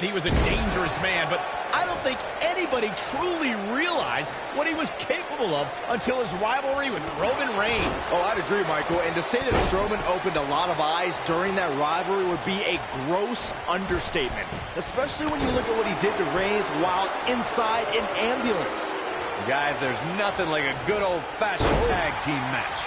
He was a dangerous man, but I don't think anybody truly realized what he was capable of until his rivalry with Roman Reigns. Oh, I'd agree, Michael. And to say that Strowman opened a lot of eyes during that rivalry would be a gross understatement, especially when you look at what he did to Reigns while inside an ambulance. Guys, there's nothing like a good old-fashioned tag team match.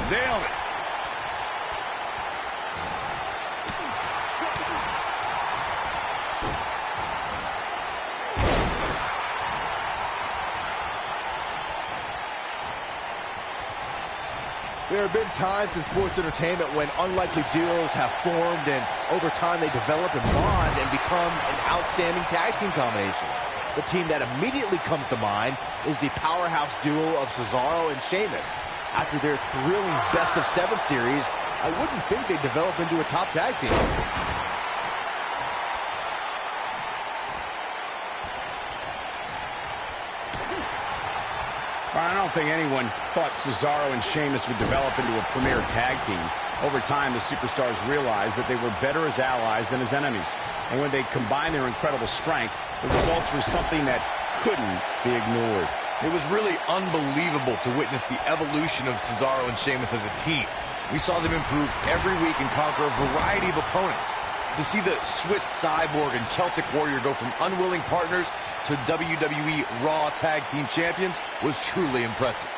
Nailed it. There have been times in sports entertainment when unlikely duos have formed and over time they develop and bond and become an outstanding tag team combination. The team that immediately comes to mind is the powerhouse duo of Cesaro and Sheamus. After their thrilling best-of-7 series, I wouldn't think they'd develop into a top tag team. I don't think anyone thought Cesaro and Sheamus would develop into a premier tag team. Over time, the superstars realized that they were better as allies than as enemies. And when they combined their incredible strength, the results were something that couldn't be ignored. It was really unbelievable to witness the evolution of Cesaro and Sheamus as a team. We saw them improve every week and conquer a variety of opponents. To see the Swiss Cyborg and Celtic Warrior go from unwilling partners to WWE Raw Tag Team Champions was truly impressive.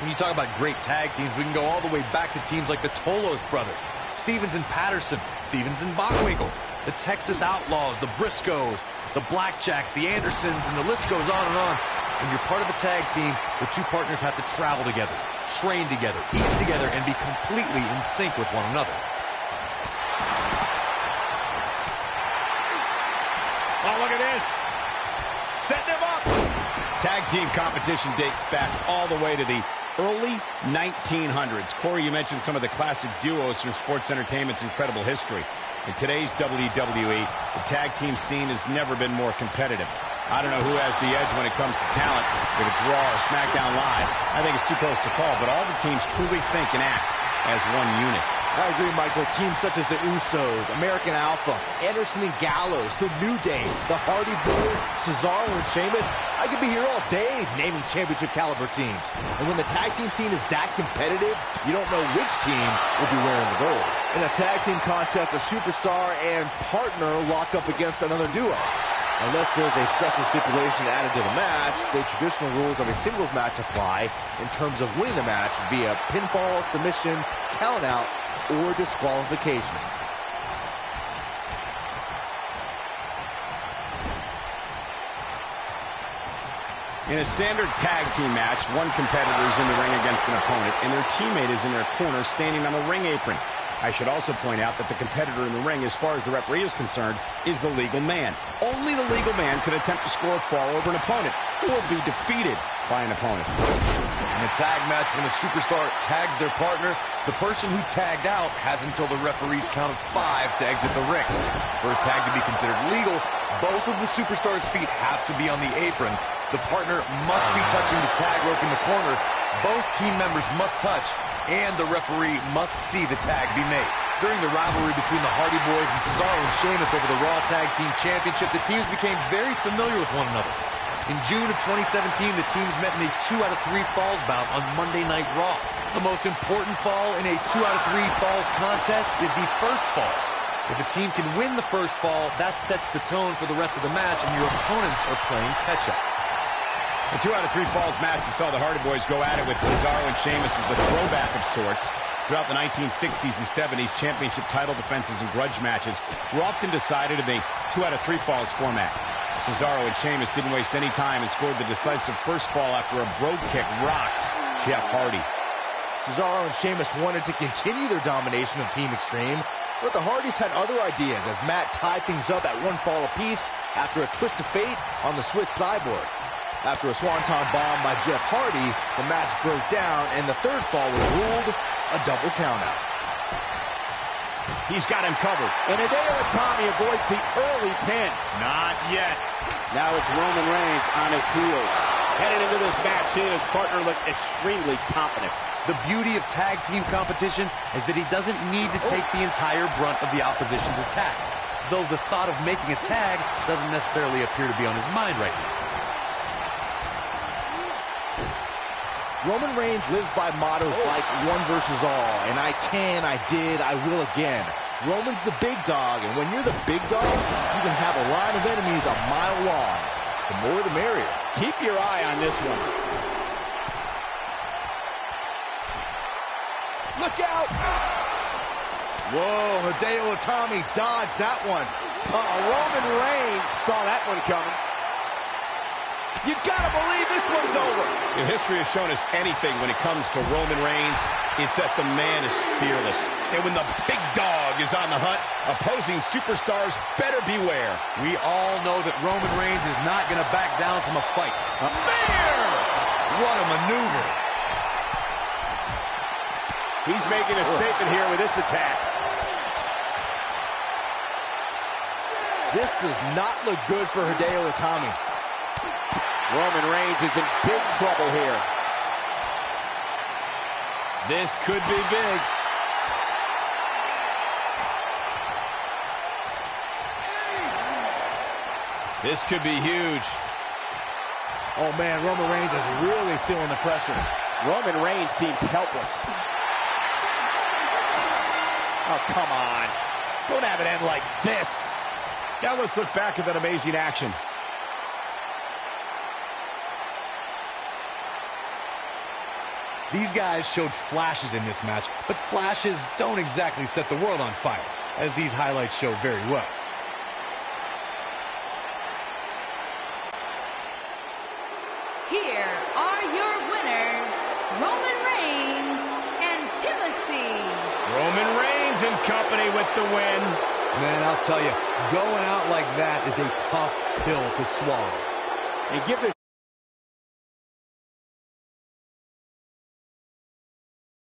When you talk about great tag teams, we can go all the way back to teams like the Tolos brothers, Stevens and Patterson, Stevens and Bockwinkel, the Texas Outlaws, the Briscoes, the Blackjacks, the Andersons, and the list goes on and on. When you're part of a tag team, the two partners have to travel together, train together, eat together, and be completely in sync with one another. Oh, look at this. Setting him up. Tag team competition dates back all the way to the early 1900s. Corey, you mentioned some of the classic duos from sports entertainment's incredible history. In today's WWE, the tag team scene has never been more competitive. I don't know who has the edge when it comes to talent, if it's Raw or SmackDown Live. I think it's too close to call, but all the teams truly think and act as one unit. I agree, Michael. Teams such as the Usos, American Alpha, Anderson and Gallows, the New Day, the Hardy Boys, Cesaro and Sheamus. I could be here all day naming championship caliber teams. And when the tag team scene is that competitive, you don't know which team will be wearing the gold. In a tag team contest, a superstar and partner lock up against another duo. Unless there's a special stipulation added to the match, the traditional rules of a singles match apply in terms of winning the match via pinfall, submission, countout, or disqualification. In a standard tag team match, one competitor is in the ring against an opponent, and their teammate is in their corner standing on the ring apron. I should also point out that the competitor in the ring, as far as the referee is concerned, is the legal man. Only the legal man can attempt to score a fall over an opponent or be defeated by an opponent. In a tag match, when a superstar tags their partner, the person who tagged out has until the referee's count of 5 to exit the ring. For a tag to be considered legal, both of the superstars' feet have to be on the apron. The partner must be touching the tag rope in the corner. Both team members must touch, and the referee must see the tag be made. During the rivalry between the Hardy Boys and Cesaro and Sheamus over the Raw Tag Team Championship, the teams became very familiar with one another. In June of 2017, the teams met in a 2 out of 3 falls bout on Monday Night Raw. The most important fall in a 2 out of 3 falls contest is the first fall. If a team can win the first fall, that sets the tone for the rest of the match, and your opponents are playing catch-up. The 2 out of 3 falls match that saw the Hardy Boys go at it with Cesaro and Sheamus was a throwback of sorts. Throughout the 1960s and 70s, championship title defenses and grudge matches were often decided in the 2 out of 3 falls format. Cesaro and Sheamus didn't waste any time and scored the decisive first fall after a brogue kick rocked Jeff Hardy. Cesaro and Sheamus wanted to continue their domination of Team Extreme, but the Hardys had other ideas as Matt tied things up at 1 fall apiece after a twist of fate on the Swiss Cyborg. After a swanton bomb by Jeff Hardy, the match broke down and the third fall was ruled a double countout. He's got him covered. And Hideo Itami avoids the early pin. Not yet. Now it's Roman Reigns on his heels. Headed into this match, he and his partner look extremely confident. The beauty of tag team competition is that he doesn't need to take the entire brunt of the opposition's attack, though the thought of making a tag doesn't necessarily appear to be on his mind right now. Roman Reigns lives by mottos like one versus all, and I can, I did, I will again. Roman's the big dog, and when you're the big dog, you can have a line of enemies a mile long. The more the merrier. Keep your eye on this one. Look out! Whoa, Hideo Itami dodged that one. Roman Reigns saw that one coming. You gotta believe this one's over. If history has shown us anything when it comes to Roman Reigns, it's that the man is fearless. And when the big dog is on the hunt, opposing superstars better beware. We all know that Roman Reigns is not going to back down from a fight. Spear! What a maneuver. He's making a statement here with this attack. This does not look good for Hideo Itami. Roman Reigns is in big trouble here. This could be big. This could be huge. Oh man, Roman Reigns is really feeling the pressure. Roman Reigns seems helpless. Oh, come on. Don't have it end like this. Now let's look back at that amazing action. These guys showed flashes in this match, but flashes don't exactly set the world on fire, as these highlights show very well. Here are your winners, Roman Reigns and Timothy. Roman Reigns and company with the win. Man, I'll tell you, going out like that is a tough pill to swallow. And give this